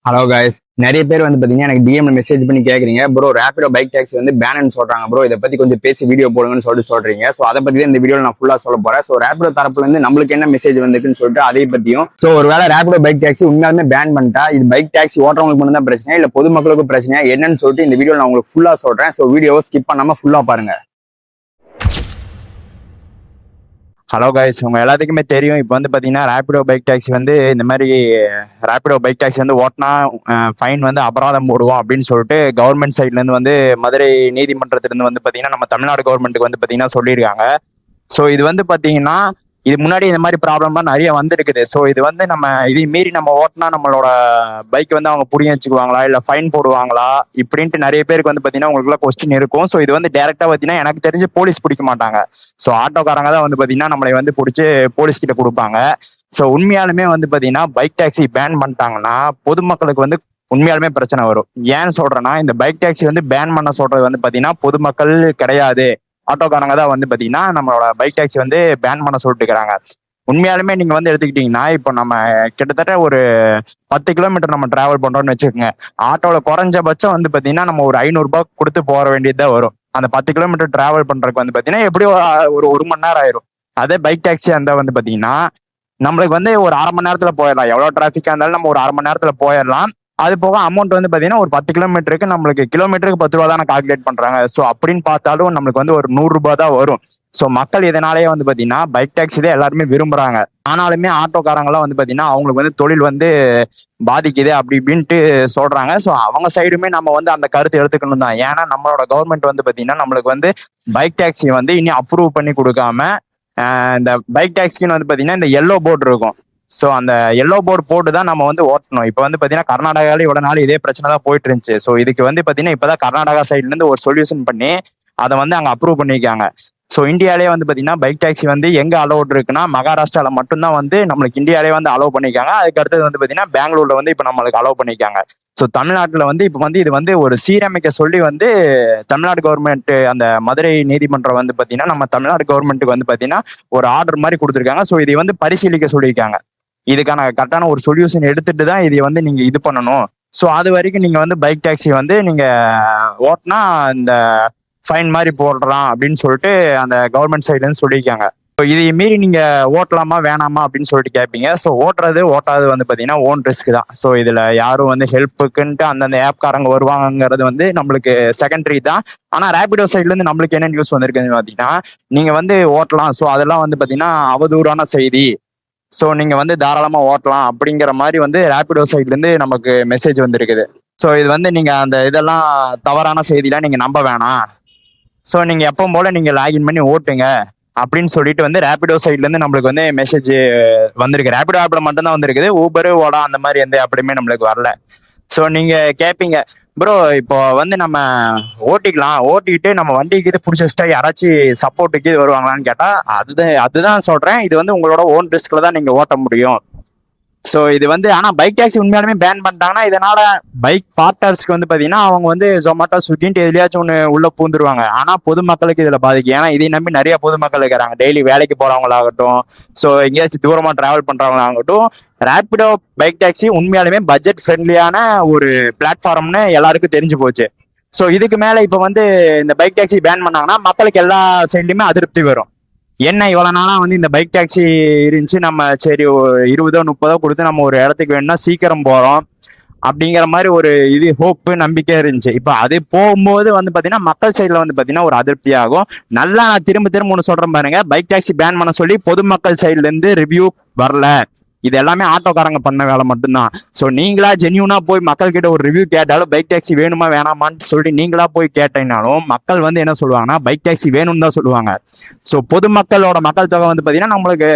Hello guys, நிறைய பேர் வந்து பாத்தீங்கன்னா எனக்கு டிஎம்ல மெசேஜ் பண்ணி கேக்குறீங்க, ப்ரோ ரேபிடோ பைக் டாக்ஸி வந்து பேன்னு சொல்றாங்க ப்ரோ, இதை பத்தி கொஞ்சம் பேசி வீடியோ போடுங்கன்னு சொல்றீங்க. ஸோ அதை பத்தி தான் இந்த வீடியோல நான் ஃபுல்லா சொல்ல போறேன். ஸோ ரேபிடோ தரப்புல இருந்து நம்மளுக்கு என்ன மெசேஜ் வந்துருக்குன்னு சொல்லிட்டு அதை பத்தியும், ஸோ ஒருவேளை ரேபிடோ பைக் டாக்ஸி உண்மையாலுமே பேன் பண்ணிட்டா இது பைக் டாக்ஸி ஓட்டுறவங்களுக்கு மட்டும் தான் பிரச்சனை இல்ல பொதுமக்களுக்கும் பிரச்சனை என்னன்னு சொல்லிட்டு இந்த வீடியோ நான் உங்களுக்கு ஃபுல்லா சொல்றேன். ஸோ வீடியோவை ஸ்கிப் பண்ணாம ஃபுல்லா பாருங்க. ஹலோ கைஸ், உங்க எல்லாத்துக்குமே தெரியும். இப்போ வந்து பாத்தீங்கன்னா ரேபிடோ பைக் டாக்ஸி வந்து இந்த மாதிரி ரேபிடோ பைக் டாக்ஸி வந்து ஓட்டினா ஃபைன் வந்து அபராதம் போடுவோம் அப்படின்னு சொல்லிட்டு கவர்மெண்ட் சைட்ல இருந்து வந்து மதுரை நீதிமன்றத்திலிருந்து வந்து பாத்தீங்கன்னா நம்ம தமிழ்நாடு கவர்மெண்ட்டுக்கு வந்து பாத்தீங்கன்னா சொல்லியிருக்காங்க. ஸோ இது வந்து பாத்தீங்கன்னா இது முன்னாடி இந்த மாதிரி ப்ராப்ளம்லாம் நிறைய வந்திருக்குது. ஸோ இது வந்து நம்ம இதை மீறி நம்ம ஓட்டினா நம்மளோட பைக் வந்து அவங்க புடிங்க வச்சுக்குவாங்களா இல்லை ஃபைன் போடுவாங்களா இப்படின்ட்டு நிறைய பேருக்கு வந்து பார்த்தீங்கன்னா உங்களுக்குள்ள கொஸ்டின் இருக்கும். ஸோ இது வந்து டேரெக்டாக பார்த்தீங்கன்னா எனக்கு தெரிஞ்சு போலீஸ் பிடிக்க மாட்டாங்க. ஸோ ஆட்டோக்காரங்க தான் வந்து பார்த்தீங்கன்னா நம்மளை வந்து பிடிச்சி போலீஸ் கிட்ட கொடுப்பாங்க. ஸோ உண்மையாலுமே வந்து பார்த்தீங்கன்னா பைக் டாக்ஸி பேன் பண்ணிட்டாங்கன்னா பொதுமக்களுக்கு வந்து உண்மையாலுமே பிரச்சனை வரும். ஏன்னு சொல்றேன்னா இந்த பைக் டாக்ஸி வந்து பேன் பண்ண சொல்றது வந்து பார்த்தீங்கன்னா பொதுமக்கள் கிடையாது, ஆட்டோக்காரங்க தான் வந்து பாத்தீங்கன்னா நம்மளோட பைக் டாக்ஸி வந்து பேன் பண்ண சொல்லிட்டு இருக்கிறாங்க. உண்மையாலுமே நீங்க வந்து எடுத்துக்கிட்டீங்கன்னா இப்போ நம்ம கிட்டத்தட்ட ஒரு 10 கிலோமீட்டர் நம்ம டிராவல் பண்றோம்னு வச்சுக்கோங்க. ஆட்டோல குறைஞ்சபட்சம் வந்து பாத்தீங்கன்னா நம்ம ஒரு 500 ரூபாய் கொடுத்து போற வேண்டியதுதான் வரும். அந்த 10 கிலோமீட்டர் டிராவல் பண்றதுக்கு வந்து பாத்தீங்கன்னா எப்படியும் ஒரு மணி நேரம் ஆயிரும். அதே பைக் டாக்ஸி அந்த வந்து பாத்தீங்கன்னா நம்மளுக்கு வந்து ஒரு அரை மணி நேரத்துல போயிடலாம். எவ்வளவு டிராபிக்கா இருந்தாலும் நம்ம ஒரு அரை மணி நேரத்துல போயிடலாம். அது போக அமௌண்ட் வந்து பாத்தீங்கன்னா ஒரு 10 கிலோமீட்டருக்கு நம்மளுக்கு கிலோமீட்டருக்கு 10 ரூபா தான் கால்குலேட் பண்றாங்க. ஸோ அப்படின்னு பார்த்தாலும் நம்மளுக்கு வந்து ஒரு 100 ரூபாய் தான் வரும். ஸோ மக்கள் இதனாலேயே வந்து பாத்தீங்கன்னா பைக் டாக்ஸி தான் எல்லாருமே விரும்புறாங்க. ஆனாலுமே ஆட்டோக்காரங்களாம் வந்து பாத்தீங்கன்னா அவங்களுக்கு வந்து தொழில் வந்து பாதிக்குது அப்படி இப்படின்ட்டு சொல்றாங்க. ஸோ அவங்க சைடுமே நம்ம வந்து அந்த கருத்து எடுத்துக்கணும் தான். ஏன்னா நம்மளோட கவர்மெண்ட் வந்து பாத்தீங்கன்னா நம்மளுக்கு வந்து பைக் டாக்ஸி வந்து இனி அப்ரூவ் பண்ணி கொடுக்காம இந்த பைக் டாக்ஸின்னு வந்து பாத்தீங்கன்னா இந்த எல்லோ போர்டு இருக்கும். ஸோ அந்த எல்லோ போர்டு போட்டு தான் நம்ம வந்து ஓட்டணும். இப்போ வந்து பார்த்தீங்கன்னா கர்நாடகாவில் இவ்வளோ நாள் இதே பிரச்சனை தான் போயிட்டு இருந்துச்சு. ஸோ இதுக்கு வந்து பார்த்தீங்கன்னா இப்போதான் கர்நாடகா சைட்லேருந்து ஒரு சொல்யூஷன் பண்ணி அதை வந்து அங்கே அப்ரூவ் பண்ணியிருக்காங்க. ஸோ இந்தியாவிலே வந்து பார்த்தீங்கன்னா பைக் டாக்ஸி வந்து எங்கே அலோட் இருக்குன்னா மகாராஷ்டிராவில் மட்டும்தான் வந்து நம்மளுக்கு இந்தியாவிலே வந்து அலோவ் பண்ணியிருக்காங்க. அதுக்கு அடுத்தது வந்து பார்த்தீங்கன்னா பெங்களூர்ல வந்து இப்போ நம்மளுக்கு அலோவ் பண்ணியிருக்காங்க. ஸோ தமிழ்நாட்டில் வந்து இப்போ வந்து இது வந்து ஒரு சீரமைக்க சொல்லி வந்து தமிழ்நாடு கவர்மெண்ட் அந்த மதுரை நீதிமன்றம் வந்து பார்த்தீங்கன்னா நம்ம தமிழ்நாடு கவர்மெண்ட்டுக்கு வந்து பார்த்தீங்கன்னா ஒரு ஆர்டர் மாதிரி கொடுத்துருக்காங்க. ஸோ இதை வந்து பரிசீலிக்க சொல்லியிருக்காங்க. இதுக்கான கரெக்டான ஒரு சொல்யூஷன் எடுத்துட்டு தான் இதை வந்து நீங்க இது பண்ணணும். ஸோ அது வரைக்கும் நீங்க வந்து பைக் டாக்ஸி வந்து நீங்க ஓட்டினா இந்த ஃபைன் மாதிரி போடுறான் அப்படின்னு சொல்லிட்டு அந்த கவர்மெண்ட் சைட்ல இருந்து சொல்லியிருக்காங்க. ஸோ இதை மீறி நீங்க ஓட்டலாமா வேணாமா அப்படின்னு சொல்லிட்டு கேட்பீங்க. ஸோ ஓட்டாது வந்து பாத்தீங்கன்னா ஓன் ரிஸ்க் தான். ஸோ இதுல யாரும் வந்து ஹெல்ப்புக்குன்ட்டு அந்தந்த ஆப்காரங்க வருவாங்கிறது வந்து நம்மளுக்கு செகண்டரி தான். ஆனா ரேபிடோ சைட்ல இருந்து நம்மளுக்கு என்ன நியூஸ் வந்திருக்குன்னு பாத்தீங்கன்னா நீங்க வந்து ஓட்டலாம். ஸோ அதெல்லாம் வந்து பாத்தீங்கன்னா அவதூறான செய்தி. ஸோ நீங்க வந்து தாராளமா ஓட்டலாம் அப்படிங்கிற மாதிரி வந்து ரேபிடோ சைட்ல இருந்து நமக்கு மெசேஜ் வந்திருக்குது. ஸோ இது வந்து நீங்க அந்த இதெல்லாம் தவறான செய்திலாம் நீங்க நம்ப வேணாம். ஸோ நீங்க எப்பவும் போல நீங்க லாகின் பண்ணி ஓட்டுங்க அப்படின்னு சொல்லிட்டு வந்து ரேபிடோ சைட்ல இருந்து நம்மளுக்கு வந்து மெசேஜ் வந்திருக்கு. ரேபிடோ ஆப்ல மட்டும்தான் வந்திருக்குது. ஊபர் ஓடா அந்த மாதிரி எந்த ஆப்லையுமே நம்மளுக்கு வரல. ஸோ நீங்க கேட்பீங்க, ப்ரோ இப்போ வந்து நம்ம ஓட்டிக்கிட்டு நம்ம வண்டிக்கு இது பிடிச்சா யாராச்சும் சப்போர்ட்டுக்கு இது வருவாங்களான்னு கேட்டா அதுதான் சொல்றேன். இது வந்து உங்களோட ஓன் ரிஸ்க்ல தான் நீங்க ஓட்ட முடியும். ஸோ இது வந்து ஆனா பைக் டாக்ஸி உண்மையாலுமே பேன் பண்ணிட்டாங்கன்னா இதனால பைக் பார்ட்டர்ஸ்க்கு வந்து பாத்தீங்கன்னா அவங்க வந்து ஜொமேட்டோ ஸ்விக்கின்ட்டு எதுலயாச்சும் ஒன்று உள்ள பூந்துருவாங்க. ஆனா பொதுமக்களுக்கு இதுல பாதிக்கும். ஏன்னா இதை நம்பி நிறைய பொதுமக்கள் இருக்கிறாங்க. டெய்லி வேலைக்கு போறவங்களாகட்டும், ஸோ எங்கேயாச்சும் தூரமா டிராவல் பண்றவங்களாகட்டும், ரேபிடோ பைக் டாக்ஸி உண்மையாலுமே பட்ஜெட் ஃப்ரெண்ட்லியான ஒரு பிளாட்ஃபார்ம்னு எல்லாருக்கும் தெரிஞ்சு போச்சு. ஸோ இதுக்கு மேல இப்ப வந்து இந்த பைக் டாக்ஸி பேன் பண்ணாங்கன்னா மக்களுக்கு எல்லா சைட்லயுமே அதிருப்தி வரும். என்ன இவ்வளவு நாளா வந்து இந்த பைக் டாக்ஸி இருந்துச்சு, நம்ம சரி 20-30 கொடுத்து நம்ம ஒரு இடத்துக்கு வேணும்னா சீக்கிரம் போறோம் அப்படிங்கிற மாதிரி ஒரு இது ஹோப்பு நம்பிக்கை இருந்துச்சு. இப்போ அது போகும்போது வந்து பாத்தீங்கன்னா மக்கள் சைட்ல வந்து பாத்தீங்கன்னா ஒரு அதிருப்தி ஆகும். நல்லா நான் திரும்ப ஒன்று சொல்றேன் பாருங்க, பைக் டாக்ஸி பேன் பண்ண சொல்லி பொதுமக்கள் சைட்ல இருந்து ரிவ்யூ வரல. இது எல்லாமே ஆட்டோக்காரங்க பண்ண வேலை மட்டும்தான். ஸோ நீங்களா ஜென்யூனா போய் மக்கள் கிட்ட ஒரு ரிவ்யூ கேட்டாலும் பைக் டாக்ஸி வேணுமா வேணாமான்னு சொல்லிட்டு நீங்களா போய் கேட்டீங்கனாலும் மக்கள் வந்து என்ன சொல்லுவாங்கன்னா பைக் டாக்ஸி வேணும்னு தான் சொல்லுவாங்க. ஸோ பொதுமக்களோட மக்கள் தொகை வந்து பாத்தீங்கன்னா நம்மளுக்கு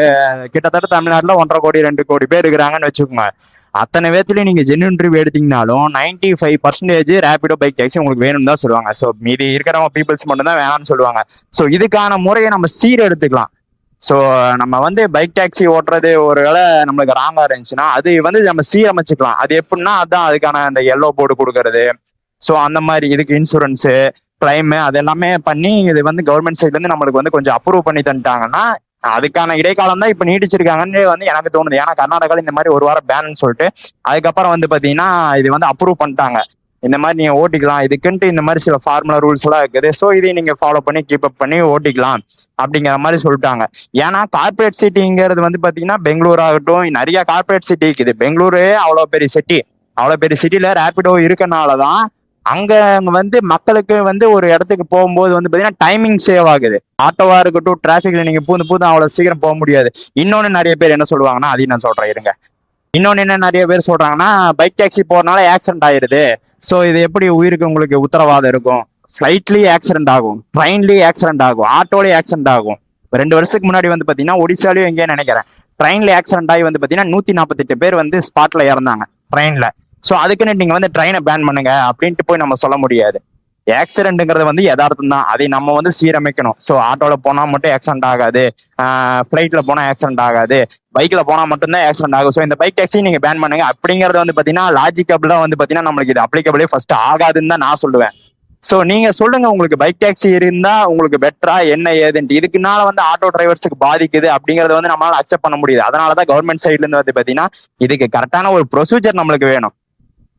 கிட்டத்தட்ட தமிழ்நாட்டில் 1.5 கோடி 2 கோடி பேர் இருக்கிறாங்கன்னு வச்சுக்கோங்க. அத்தனை பேர்த்துலயும் நீங்க ஜென்யூன் ரிவ்யூ எடுத்தீங்கனாலும் 95% ரேபிடோ பைக் டாக்ஸி உங்களுக்கு வேணும்னு தான் சொல்லுவாங்க. ஸோ மீதி இருக்கிறவங்க பீப்புள்ஸ் மட்டும் தான் வேணாம்னு சொல்லுவாங்க. ஸோ இதுக்கான முறையை நம்ம எடுத்துக்கலாம். ஸோ நம்ம வந்து பைக் டாக்ஸி ஓட்டுறது ஒரு வேளை நம்மளுக்கு ராங்கா இருந்துச்சுன்னா அது வந்து நம்ம சீரமைச்சுக்கலாம். அது எப்படின்னா அதான் அதுக்கான அந்த எல்லோ போர்டு கொடுக்கறது. ஸோ அந்த மாதிரி இதுக்கு இன்சூரன்ஸு கிளைமு அது எல்லாமே பண்ணி இது வந்து கவர்மெண்ட் சைட்ல இருந்து நம்மளுக்கு வந்து கொஞ்சம் அப்ரூவ் பண்ணி தந்துட்டாங்கன்னா அதுக்கான இடைக்காலம் தான் இப்ப நீடிச்சிருக்காங்கன்னு வந்து எனக்கு தோணுது. ஏன்னா கர்நாடகாவில் இந்த மாதிரி ஒரு வாரம் பேன்னு சொல்லிட்டு அதுக்கப்புறம் வந்து பாத்தீங்கன்னா இது வந்து அப்ரூவ் பண்ணிட்டாங்க. இந்த மாதிரி நீங்க ஓட்டிக்கலாம், இதுக்குன்ட்டு இந்த மாதிரி சில ஃபார்முலா ரூல்ஸ் எல்லாம் இருக்குது. ஸோ இதை நீங்க ஃபாலோ பண்ணி கீப் அப் பண்ணி ஓட்டிக்கலாம் அப்படிங்கிற மாதிரி சொல்லிட்டாங்க. ஏன்னா கார்பரேட் சிட்டிங்கிறது வந்து பாத்தீங்கன்னா பெங்களூர் ஆகட்டும், நிறைய கார்பரேட் சிட்டி இருக்குது. பெங்களூரே அவ்வளோ பெரிய சிட்டி, அவ்வளோ பெரிய சிட்டில ரேபிடோ இருக்கனாலதான் அங்க வந்து மக்களுக்கு வந்து ஒரு இடத்துக்கு போகும்போது வந்து பாத்தீங்கன்னா டைமிங் சேவ் ஆகுது. ஆட்டோவா இருக்கட்டும், டிராபிக்ல நீங்க பூந்து அவ்வளவு சீக்கிரம் போக முடியாது. இன்னொன்னு நிறைய பேர் என்ன சொல்லுவாங்கன்னா, அதையும் நான் சொல்றேன் இருங்க. இன்னொன்னு என்ன நிறைய பேர் சொல்றாங்கன்னா, பைக் டாக்ஸி போறதுனால ஆக்சிடென்ட் ஆயிருது. ஸோ இது எப்படி உயிருக்கு உங்களுக்கு உத்தரவாதம் இருக்கும்? ஃபிளைட்லயும் ஆக்சிடென்ட் ஆகும், ட்ரெயின்லயும் ஆக்சிடென்ட் ஆகும், ஆட்டோலயும் ஆக்சிடென்ட் ஆகும். 2 வருஷத்துக்கு முன்னாடி வந்து பாத்தீங்கன்னா ஒடிசாலையும் எங்கேயும் நினைக்கிறேன் ட்ரெயின்ல ஆக்சிடென்ட் ஆகி வந்து பாத்தீங்கன்னா 148 பேர் வந்து ஸ்பாட்ல இறந்தாங்க ட்ரெயின்ல. ஸோ அதுக்குன்னு நீங்க வந்து ட்ரெயினை பேன் பண்ணுங்க அப்படின்ட்டு போய் நம்ம சொல்ல முடியாது. ஆக்சிடென்ட்ங்கிறது வந்து யதார்த்தம் தான், அதை நம்ம வந்து சீரமைக்கணும். ஸோ ஆட்டோல போனா மட்டும் ஆக்சிடென்ட் ஆகாது, ஃபிளைட்ல போனா ஆக்சிடென்ட் ஆகாது, பைக்ல போனா மட்டும்தான் ஆக்சிடென்ட் ஆகும். ஸோ இந்த பைக் டாக்ஸி நீங்க பேன் பண்ணுங்க அப்படிங்கறது வந்து பாத்தீங்கன்னா லாஜிக்கபிளா வந்து பாத்தீங்கன்னா நம்மளுக்கு இது அப்ளிகபிளே ஃபர்ஸ்ட் ஆகாதுன்னு தான் நான் சொல்லுவேன். ஸோ நீங்க சொல்லுங்க, உங்களுக்கு பைக் டாக்ஸி இருந்தா உங்களுக்கு பெட்டரா என்ன ஏதுன்ட்டு. இதுக்குனால வந்து ஆட்டோ டிரைவர்ஸுக்கு பாதிக்குது அப்படிங்கறத வந்து நம்மளால அக்செப்ட் பண்ண முடியுது. அதனாலதான் கவர்மெண்ட் சைட்ல இருந்து வந்து பாத்தீங்கன்னா இதுக்கு கரெக்டான ஒரு ப்ரொசீஜர் நம்மளுக்கு வேணும்.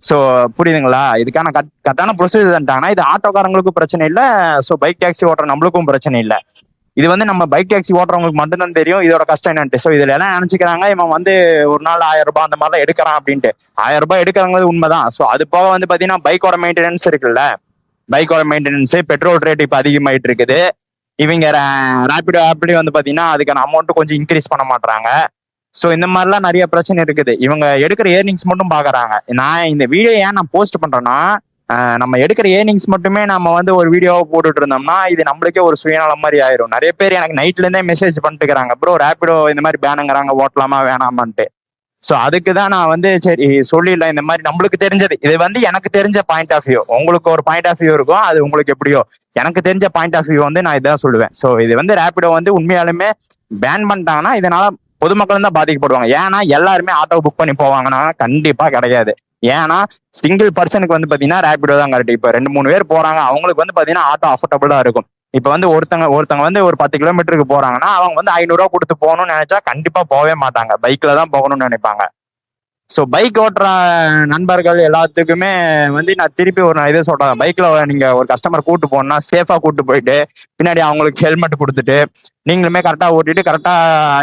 ஸோ புரியுதுங்களா? இதுக்கான கரெக்டான ப்ரொசீஜர் பண்ணிட்டாங்கன்னா இது ஆட்டோக்காரங்களுக்கும் பிரச்சனை இல்லை, ஸோ பைக் டாக்ஸி ஓட்டுற நம்மளுக்கும் பிரச்சனை இல்லை. இது வந்து நம்ம பைக் டாக்ஸி ஓட்டுறவங்களுக்கு மட்டும்தான் தெரியும் இதோட கஷ்டம் என்னன்ட்டு. ஸோ இதுல எல்லாம் நினைச்சுக்கிறாங்க இவன் வந்து ஒரு நாள் 1000 ரூபாய் அந்த மாதிரிலாம் எடுக்கிறான் அப்படின்ட்டு. 1000 ரூபாய் எடுக்கிறாங்கிறது உண்மைதான். ஸோ அது போக வந்து பாத்தீங்கன்னா பைக்கோட மெயின்டெனன்ஸ் இருக்குல்ல, பைக்கோட மெயின்டெனன்ஸ், பெட்ரோல் ரேட் இப்போ அதிகமாயிட்டு இருக்குது. இவங்க ரேபிடோ ஆப்லயும் வந்து பாத்தீங்கன்னா அதுக்கான அமௌண்ட் கொஞ்சம் இன்க்ரீஸ் பண்ண மாட்டாங்க. ஸோ இந்த மாதிரிலாம் நிறைய பிரச்சனை இருக்குது. இவங்க எடுக்கிற ஏர்னிங்ஸ் மட்டும் பாக்குறாங்க. நான் இந்த வீடியோ ஏன் நான் போஸ்ட் பண்றேன்னா, நம்ம எடுக்கிற ஏர்னிங்ஸ் மட்டுமே நம்ம வந்து ஒரு வீடியோவை போட்டுட்டு இருந்தோம்னா இது நம்மளுக்கே ஒரு சுயநலம் மாதிரி ஆயிரும். நிறைய பேர் எனக்கு நைட்ல இருந்தே மெசேஜ் பண்ணிட்டு இருக்கிறாங்க, ப்ரோ ரேபிடோ இந்த மாதிரி பேனுங்கிறாங்க, ஓட்டலாமா வேணாமான்ட்டு. ஸோ அதுக்கு தான் நான் வந்து சரி சொல்லிடலாம். இந்த மாதிரி நம்மளுக்கு தெரிஞ்சது, இது வந்து எனக்கு தெரிஞ்ச பாயிண்ட் ஆஃப் வியூ, உங்களுக்கு ஒரு பாயிண்ட் ஆஃப் வியூ இருக்கும், அது உங்களுக்கு எப்படியோ. எனக்கு தெரிஞ்ச பாயிண்ட் ஆஃப் வியூ வந்து நான் இதான் சொல்லுவேன். ஸோ இது வந்து ரேபிடோ வந்து உண்மையாலுமே பேன் பண்ணிட்டாங்கன்னா இதனால பொதுமக்கள் தான் பாதிக்கப்படுவாங்க. ஏன்னா எல்லாருமே ஆட்டோ புக் பண்ணி போவாங்கன்னா கண்டிப்பா கிடையாது. ஏன்னா சிங்கிள் பர்சனுக்கு வந்து பாத்தீங்கன்னா ரேபிடோ தான் கரெக்ட். இப்போ 2-3 பேர் போறாங்க, அவங்களுக்கு வந்து பாத்தீங்கன்னா ஆட்டோ அஃபோர்டபுளா இருக்கும். இப்ப வந்து ஒருத்தங்க வந்து ஒரு 10 கிலோமீட்டருக்கு போறாங்கன்னா அவங்க வந்து 500 ரூபா கொடுத்து போகணும்னு நினைச்சா கண்டிப்பா போகவே மாட்டாங்க, பைக்ல தான் போகணும்னு நினைப்பாங்க. ஸோ பைக் ஓட்டுற நண்பர்கள் எல்லாத்துக்குமே வந்து நான் திருப்பி ஒரு இதை சொல்றேன், பைக்ல நீங்க ஒரு கஸ்டமர் கூட்டு போனா சேஃபா கூட்டு போயிட்டு பின்னாடி அவங்களுக்கு ஹெல்மெட் கொடுத்துட்டு நீங்களுமே கரெக்டா ஓட்டிட்டு கரெக்டா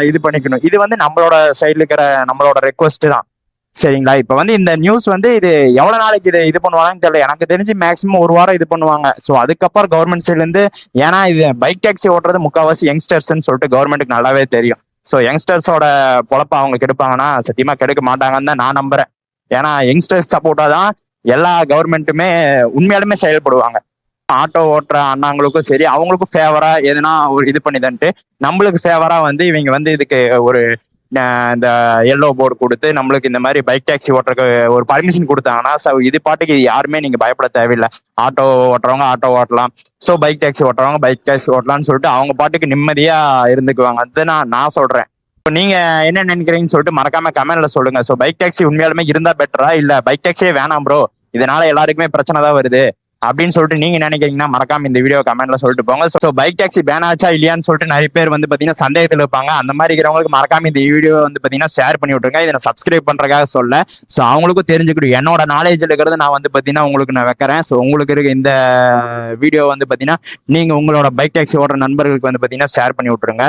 இது பண்ணிக்கணும். இது வந்து நம்மளோட சைட்ல இருக்கிற நம்மளோட ரெக்வஸ்ட் தான், சரிங்களா? இப்ப வந்து இந்த நியூஸ் வந்து இது எவ்வளவு நாளைக்கு இது பண்ணுவாங்கன்னு தெரியல. எனக்கு தெரிஞ்சு மேக்சிமம் 1 வாரம் இது பண்ணுவாங்க. ஸோ அதுக்கப்புறம் கவர்மெண்ட் சைட்ல இருந்து, ஏன்னா இது பைக் டாக்ஸி ஓட்டுறது முக்கால்வாசி யங்ஸ்டர்ஸ்ன்னு சொல்லிட்டு கவர்மெண்ட்டுக்கு நல்லாவே தெரியும். ஸோ யங்ஸ்டர்ஸோட பொழப்ப அவங்க கெடுப்பாங்கன்னா சத்தியமா கெடுக்க மாட்டாங்கன்னு தான் நான் நம்புறேன். ஏன்னா யங்ஸ்டர்ஸ் சப்போர்ட்டா தான் எல்லா கவர்மெண்ட்டுமே உண்மையாலுமே செயல்படுவாங்க. ஆட்டோ ஓட்டுற அண்ணாங்களுக்கும் சரி, அவங்களுக்கும் ஃபேவரா எதுனா ஒரு இது பண்ணிதன்ட்டு நம்மளுக்கு ஃபேவரா வந்து இவங்க வந்து இதுக்கு ஒரு இந்த எல்லோ போர்டு கொடுத்து நம்மளுக்கு இந்த மாதிரி பைக் டாக்ஸி ஓட்டுறதுக்கு ஒரு பர்மிஷன் கொடுத்தாங்கன்னா இது பாட்டுக்கு யாருமே நீங்க பயப்பட தேவையில்லை. ஆட்டோ ஓட்டுறவங்க ஆட்டோ ஓட்டலாம், ஸோ பைக் டாக்ஸி ஓட்டுறவங்க பைக் டாக்ஸி ஓட்டலாம்னு சொல்லிட்டு அவங்க பாட்டுக்கு நிம்மதியா இருந்துக்குவாங்க. அது நான் சொல்றேன். நீங்க என்ன நினைக்கிறீங்கன்னு சொல்லிட்டு மறக்காம கமெண்ட்ல சொல்லுங்க. ஸோ பைக் டாக்ஸி உண்மையாலுமே இருந்தா பெட்டரா, இல்ல பைக் டாக்ஸியே வேணாம் ப்ரோ இதனால எல்லாருக்குமே பிரச்சனை தான் வருது அப்படின்னு சொல்லிட்டு நீங்க நினைக்கிறீங்கன்னா மறக்காம இந்த வீடியோ கமெண்ட்ல சொல்லிட்டு போங்க. ஸோ பைக் டாக்ஸி பேன் ஆச்சா இல்லையான்னு சொல்லிட்டு நிறைய பேர் வந்து பாத்தீங்கன்னா சந்தேகத்தில் இருப்பாங்க. அந்த மாதிரி இருக்கிறவங்களுக்கு மறக்காம இந்த வீடியோ வந்து பாத்தீங்கன்னா ஷேர் பண்ணி விட்டுருங்க. இதை நான் சப்ஸ்கிரைப் பண்றதுக்காக சொல்ல, ஸோ அவங்களுக்கும் தெரிஞ்சுக்கிட்டு என்னோட நாலேஜ்ல இருக்கிறது நான் வந்து பாத்தீங்கன்னா உங்களுக்கு நான் வைக்கிறேன். ஸோ உங்களுக்கு இருக்க இந்த வீடியோ வந்து பாத்தீங்கன்னா நீங்க உங்களோட பைக் டாக்ஸி ஓடுற நண்பர்களுக்கு வந்து பாத்தீங்கன்னா ஷேர் பண்ணி விட்டுருங்க.